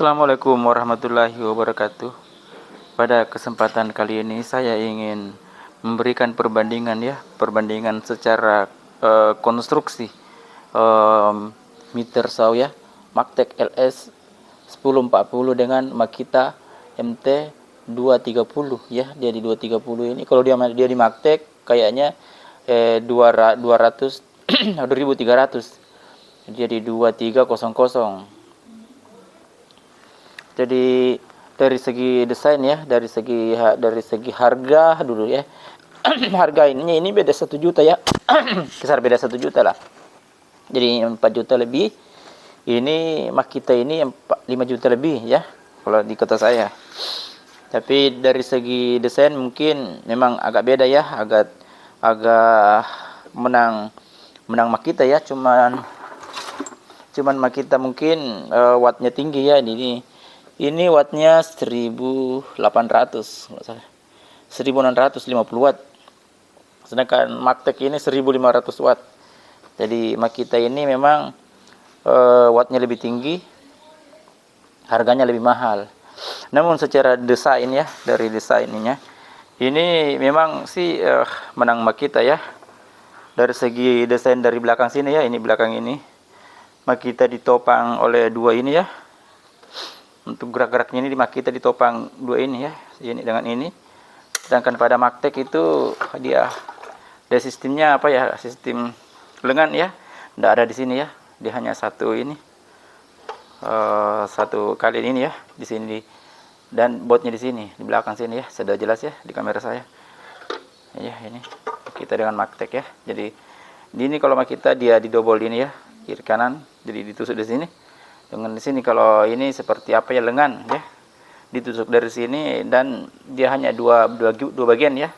Assalamualaikum warahmatullahi wabarakatuh. Pada kesempatan kali ini saya ingin memberikan perbandingan secara konstruksi meter saw ya, Magtech LS 1040 dengan Makita MT 230 ya. Dia di 230 ini, kalau dia di Magtech kayaknya 200 2300. Dia di 2300. Jadi dari segi desain ya, dari segi harga dulu ya. Harga ini beda 1 juta ya. Kisar beda 1 juta lah. Jadi 4 juta lebih. Ini Makita ini 5 juta lebih ya kalau di kota saya. Tapi dari segi desain mungkin memang agak beda ya, agak menang Makita ya. Cuman Makita mungkin wattnya tinggi ya. Ini wattnya 1800 nggak salah, 1650 watt. Sedangkan Magtech ini 1500 watt. Jadi Makita ini memang wattnya lebih tinggi, harganya lebih mahal. Namun secara desain ya, dari desainnya ini memang sih menang Makita ya. Dari segi desain dari belakang sini ya, ini belakang ini Makita ditopang oleh dua ini ya. Untuk gerak-geraknya ini di Makita ditopang dua ini ya, ini dengan ini. Sedangkan pada Magtech itu dia sistemnya apa ya, sistem lengan ya, tidak ada di sini ya. Dia hanya satu ini, satu kali ini ya, di sini dan botnya di sini, di belakang sini ya. Sudah jelas ya di kamera saya. Ya ini kita dengan Magtech ya. Jadi ini kalau Makita dia didobol ini ya, kiri kanan, jadi ditusuk di sini. Dengan di sini kalau ini seperti apa ya, lengan ya, ditusuk dari sini, dan dia hanya dua bagian ya,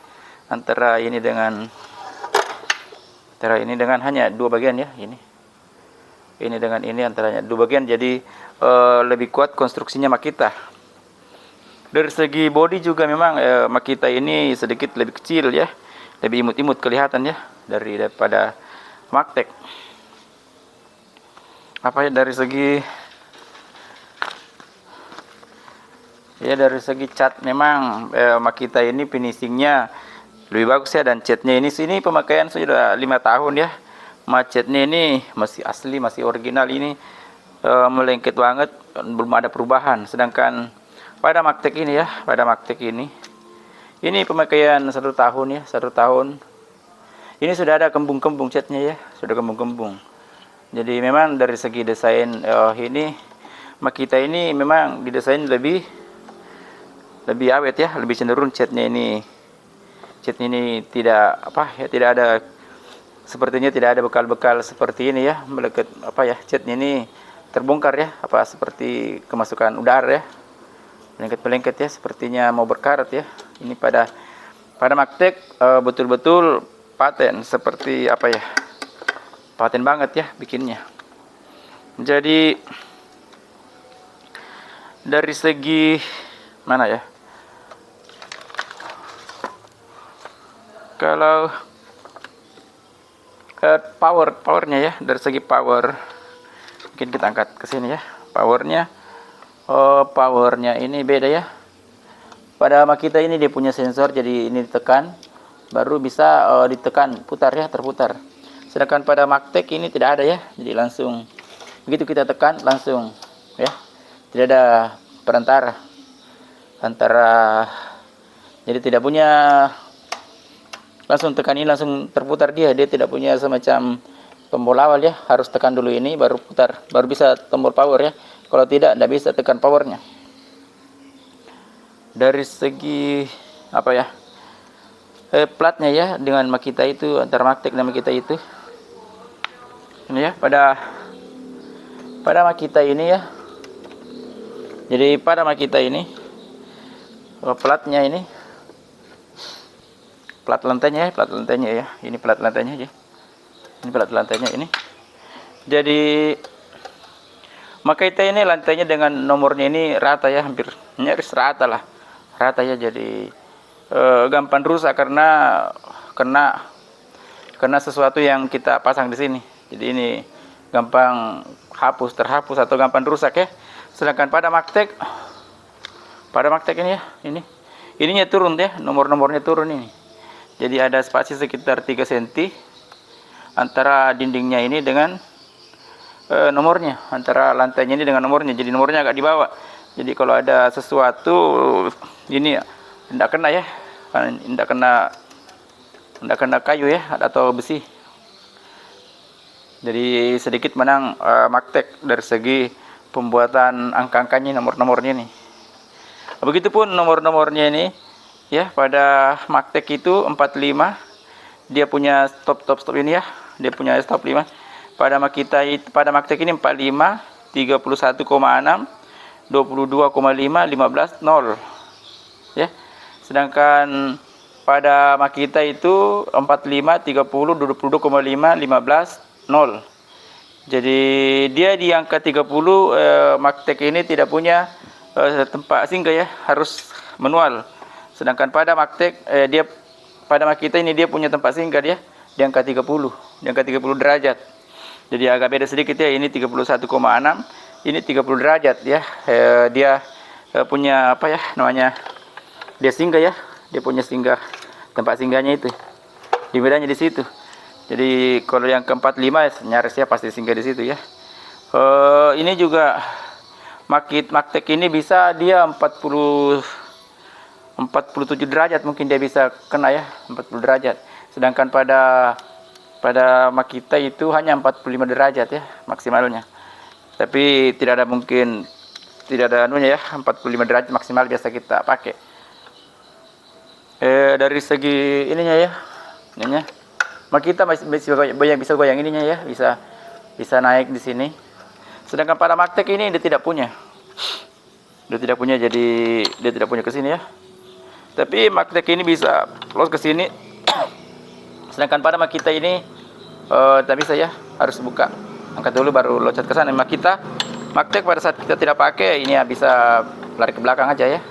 antara ini dengan hanya dua bagian ya, ini dengan ini antaranya dua bagian. Jadi lebih kuat konstruksinya Makita. Dari segi bodi juga memang Makita ini sedikit lebih kecil ya, lebih imut-imut kelihatan ya daripada Magtech. Apa ya, dari segi cat memang Makita ini finishingnya lebih bagus ya, dan catnya ini sini pemakaian sudah 5 tahun ya. Catnya ini masih asli, masih original, ini melengket banget, belum ada perubahan. Sedangkan pada Magtech ini ya, ini pemakaian 1 tahun ya, 1 tahun. Ini sudah ada kembung-kembung catnya ya, sudah kembung-kembung. Jadi memang dari segi desain ini Makita ini memang didesain lebih awet ya, lebih cenderung catnya ini tidak tidak ada, sepertinya tidak ada bekal-bekal seperti ini ya, melekat catnya ini terbongkar ya, seperti kemasukan udara ya, melengket ya, sepertinya mau berkarat ya. Ini pada Magtech betul-betul paten, seperti paten banget ya bikinnya. Jadi dari segi mana ya, kalau powernya ya, dari segi power mungkin kita angkat ke sini ya. Powernya ini beda ya. Pada Makita ini dia punya sensor, jadi ini ditekan baru bisa ditekan putar ya, terputar. Sedangkan pada Magtech ini tidak ada ya, jadi langsung begitu kita tekan langsung ya, tidak ada perantara jadi tidak punya langsung tekan ini langsung terputar, dia tidak punya semacam tombol awal ya, harus tekan dulu ini baru putar, baru bisa tombol power ya. Kalau tidak bisa tekan powernya. Dari segi platnya ya, dengan Makita itu, antara Magtech dan Makita itu ini ya, pada Makita ini ya. Jadi pada Makita ini platnya ini, plat lantainya ya, ini plat lantainya aja. Ini plat lantainya ini. Jadi Makita ini lantainya dengan nomornya ini rata ya, hampir nyaris rata lah. Rata ya, jadi gampang rusak karena kena sesuatu yang kita pasang di sini. Jadi ini gampang terhapus atau gampang rusak ya. Sedangkan pada Magtek ini ya, ininya turun ya, nomornya turun ini. Jadi ada spasi sekitar 3 cm antara dindingnya ini dengan nomornya, antara lantainya ini dengan nomornya. Jadi nomornya agak di bawah. Jadi kalau ada sesuatu ini tidak kena ya, tidak kena kayu ya atau besi. Jadi sedikit menang Magtek dari segi pembuatan angka-angkanya, nomor-nomornya nih. Begitupun nomor-nomornya ini ya, pada Magtek itu 45 dia punya stop ini ya, dia punya stop 5. Pada Magtek ini 45, 31,6, 22,5, 15, 0 ya. Sedangkan pada Makita itu 45, 30, 22,5, 15, 0. Jadi dia di angka 30 Magtek ini tidak punya tempat singgah ya, harus manual. Sedangkan pada pada Makita ini dia punya tempat singgah dia di angka 30, di angka 30 derajat. Jadi agak beda sedikit ya, ini 31,6, ini 30 derajat ya. Dia punya apa ya namanya? Dia singgah ya, dia punya singgah, tempat singgahnya itu. Di bedanya di situ. Jadi kalau yang ke-45 nyaris ya pasti singgah di situ ya. Ini juga Magtek ini bisa dia 47 derajat mungkin dia bisa kena ya, 40 derajat. Sedangkan pada Makita itu hanya 45 derajat ya maksimalnya. Tapi tidak ada anunya ya, 45 derajat maksimal biasa kita pakai. Dari segi ininya ya, Makita masih bisa goyang ininya ya, bisa naik di sini. Sedangkan pada Magtek ini dia tidak punya. Jadi dia tidak punya ke sini ya. Tapi Magtek ini bisa los ke sini. Sedangkan pada Makita ini tak bisa ya, harus buka. Angkat dulu baru loncat ke sana. Magtek pada saat kita tidak pakai ini ya bisa lari ke belakang aja ya.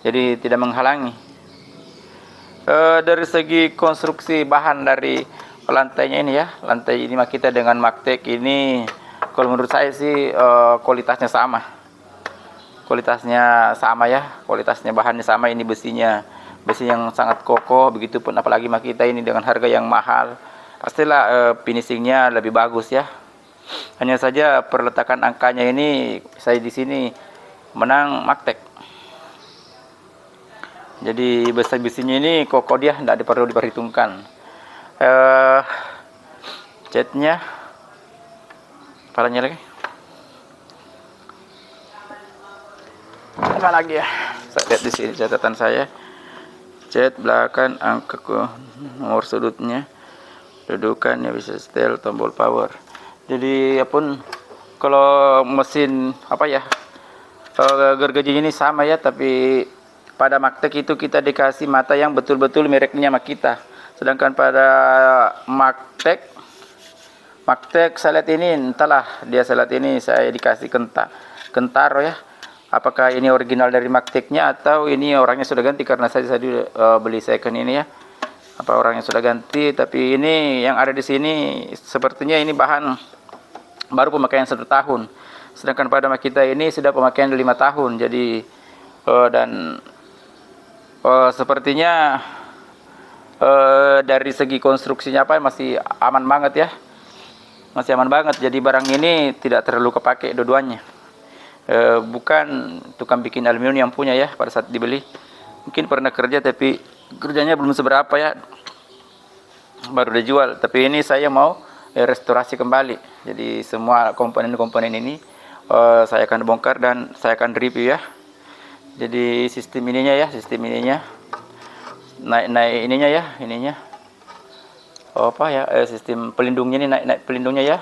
Jadi tidak menghalangi. Dari segi konstruksi bahan dari lantainya ini ya, lantai ini Makita dengan Magtek ini kalau menurut saya sih kualitasnya sama ya, kualitasnya bahannya sama. Ini besi yang sangat kokoh, begitupun apalagi Makita ini dengan harga yang mahal, pastilah finishingnya lebih bagus ya. Hanya saja perletakan angkanya ini saya di sini menang Magtek. Jadi besinya ini kokoh dia, tidak perlu diperhitungkan. Catnya palanya lagi. Apa lagi ya? Saya lihat di sini catatan saya. Cat belakang, angka nomor sudutnya, dudukannya bisa setel, tombol power. Jadi apun kalau mesin apa ya, gergajinya ini sama ya, tapi pada Magtek itu kita dikasih mata yang betul-betul mereknya Makita. Sedangkan pada Magtek saya lihat ini entahlah, saya lihat ini saya dikasih Kentaro ya. Apakah ini original dari Magteknya atau ini orangnya sudah ganti, karena saya beli second ini ya. Apa orangnya sudah ganti, tapi ini yang ada di sini sepertinya ini bahan baru pemakaian 1 tahun. Sedangkan pada Makita ini sudah pemakaian 5 tahun. Jadi sepertinya dari segi konstruksinya masih aman banget ya, masih aman banget. Jadi barang ini tidak terlalu kepake dua-duanya. Bukan tukang bikin aluminium yang punya ya, pada saat dibeli mungkin pernah kerja tapi kerjanya belum seberapa ya, baru dijual. Tapi ini saya mau restorasi kembali. Jadi semua komponen-komponen ini saya akan bongkar dan saya akan review ya. Jadi sistem ininya naik ininya ya, sistem pelindungnya ini naik pelindungnya ya.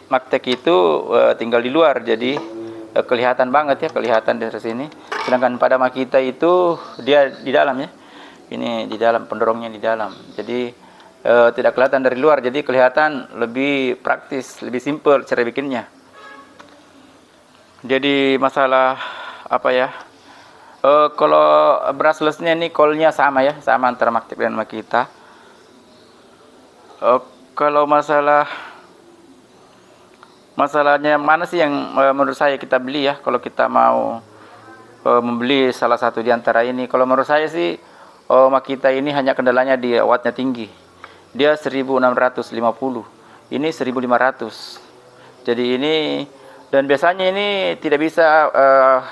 Magtek itu tinggal di luar, jadi kelihatan banget ya, kelihatan dari sini. Sedangkan pada Makita itu dia di dalam ya, ini di dalam, pendorongnya di dalam, jadi tidak kelihatan dari luar, jadi kelihatan lebih praktis, lebih simple cara bikinnya. Jadi masalah apa ya, kalau brushlessnya ini coilnya sama ya, sama antara Magtek dan Makita. Kalau masalah Masalahnya mana sih yang menurut saya kita beli ya, kalau kita mau membeli salah satu di antara ini. Kalau menurut saya sih Makita ini hanya kendalanya di wattnya tinggi. Dia 1650, ini 1500. Jadi ini, dan biasanya ini tidak bisa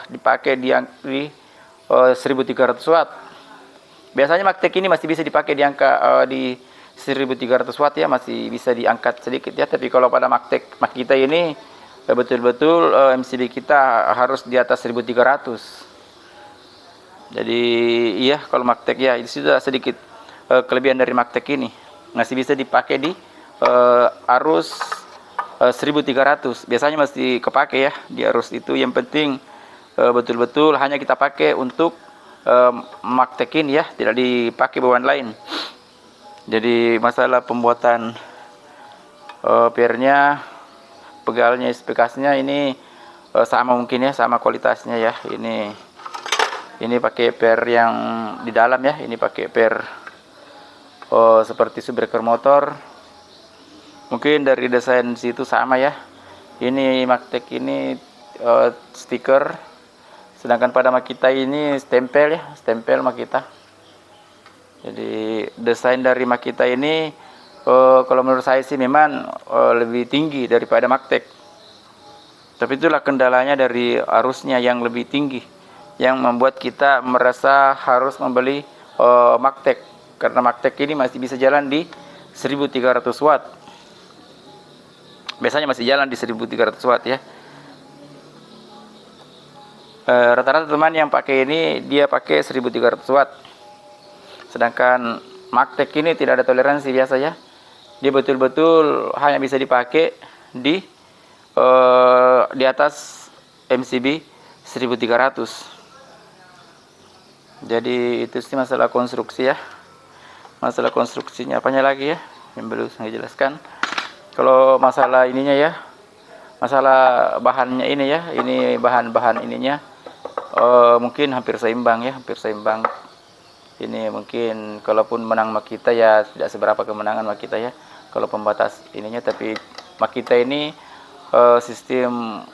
dipakai di 1300 watt. Biasanya Maktek ini masih bisa dipakai di angka di 1300 watt ya, masih bisa diangkat sedikit ya. Tapi kalau pada Makita ini betul-betul MCB kita harus di atas 1300. Jadi iya, kalau Maktek ya itu sudah sedikit kelebihan dari Maktek ini, masih bisa dipakai di arus 1300. Biasanya masih kepake ya di arus itu. Yang penting betul-betul hanya kita pakai untuk Maktek ini ya, tidak dipakai bawaan lain. Jadi masalah pembuatan pernya, pegalnya, spekasnya ini sama mungkin ya, sama kualitasnya ya. Ini pakai per yang di dalam ya, ini pakai per seperti subbreaker motor. Mungkin dari desain situ sama ya. Ini Maktek ini stiker. Sedangkan pada Makita ini stempel ya, stempel Makita. Jadi desain dari Makita ini kalau menurut saya sih memang lebih tinggi daripada Maktek. Tapi itulah kendalanya dari arusnya yang lebih tinggi, yang membuat kita merasa harus membeli Maktek. Karena Maktek ini masih bisa jalan di 1300 watt. Biasanya masih jalan di 1300 watt ya. Rata-rata teman yang pakai ini dia pakai 1300 watt. Sedangkan Maktek ini tidak ada toleransi biasa ya. Dia betul-betul hanya bisa dipakai di atas MCB 1300. Jadi itu sih masalah konstruksi ya. Masalah konstruksinya apanya lagi ya yang belum saya jelaskan. Kalau masalah ininya ya, masalah bahannya ini ya, ini bahan-bahan ininya mungkin hampir seimbang ya, hampir seimbang. Ini mungkin kalaupun menang Makita ya tidak seberapa kemenangan Makita ya kalau pembatas ininya. Tapi Makita ini sistem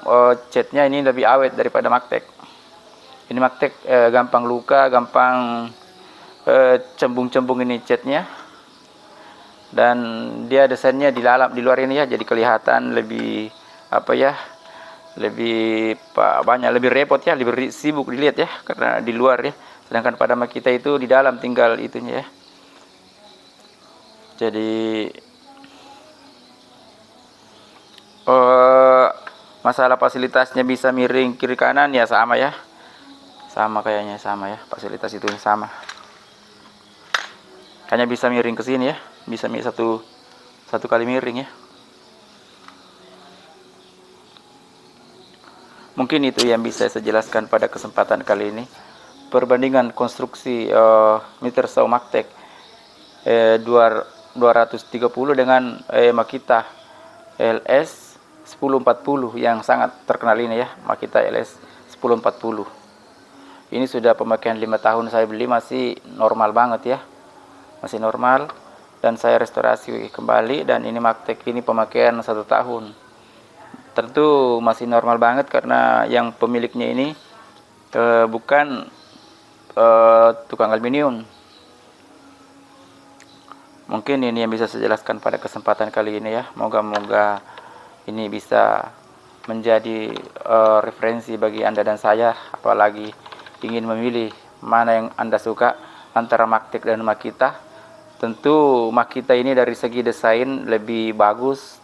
catnya ini lebih awet daripada Maktek. Ini Maktek gampang luka, gampang cembung-cembung ini catnya. Dan dia desainnya di dalam, di luar ini ya, jadi kelihatan lebih apa ya, lebih banyak, lebih repot ya, lebih sibuk dilihat ya karena di luar ya. Sedangkan pada Makita itu di dalam tinggal itunya ya. Jadi masalah fasilitasnya bisa miring kiri kanan ya sama ya, sama kayaknya sama ya, fasilitas itu sama. Hanya bisa miring ke sini ya, bisa satu kali miring ya. Mungkin itu yang bisa saya jelaskan pada kesempatan kali ini. Perbandingan konstruksi meter saw Maktek 230 dengan Makita LS 1040 yang sangat terkenal ini ya, Makita LS 1040. Ini sudah pemakaian 5 tahun saya beli, masih normal banget ya, masih normal. Dan saya restorasi kembali, dan ini Maktek ini pemakaian 1 tahun. Tentu masih normal banget karena yang pemiliknya ini bukan tukang aluminium. Mungkin ini yang bisa saya jelaskan pada kesempatan kali ini ya. Moga-moga ini bisa menjadi referensi bagi Anda dan saya, apalagi ingin memilih mana yang Anda suka antara Maktek dan Makita. Tentu Makita ini dari segi desain lebih bagus,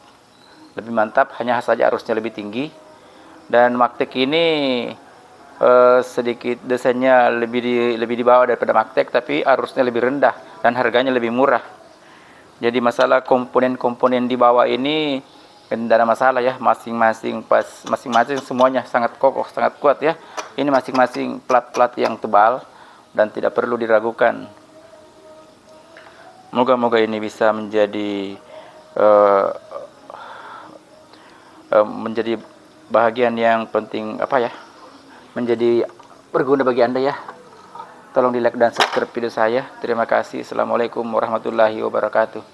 lebih mantap, hanya saja arusnya lebih tinggi. Dan Maktek ini sedikit desainnya lebih di bawah daripada Maktek, tapi arusnya lebih rendah dan harganya lebih murah. Jadi masalah komponen-komponen di bawah ini tidak ada masalah ya, masing-masing semuanya sangat kokoh, sangat kuat ya. Ini masing-masing plat-plat yang tebal dan tidak perlu diragukan. Moga-moga ini bisa menjadi menjadi bahagian yang penting apa ya, menjadi berguna bagi Anda ya. Tolong di like dan subscribe video saya. Terima kasih. Assalamualaikum warahmatullahi wabarakatuh.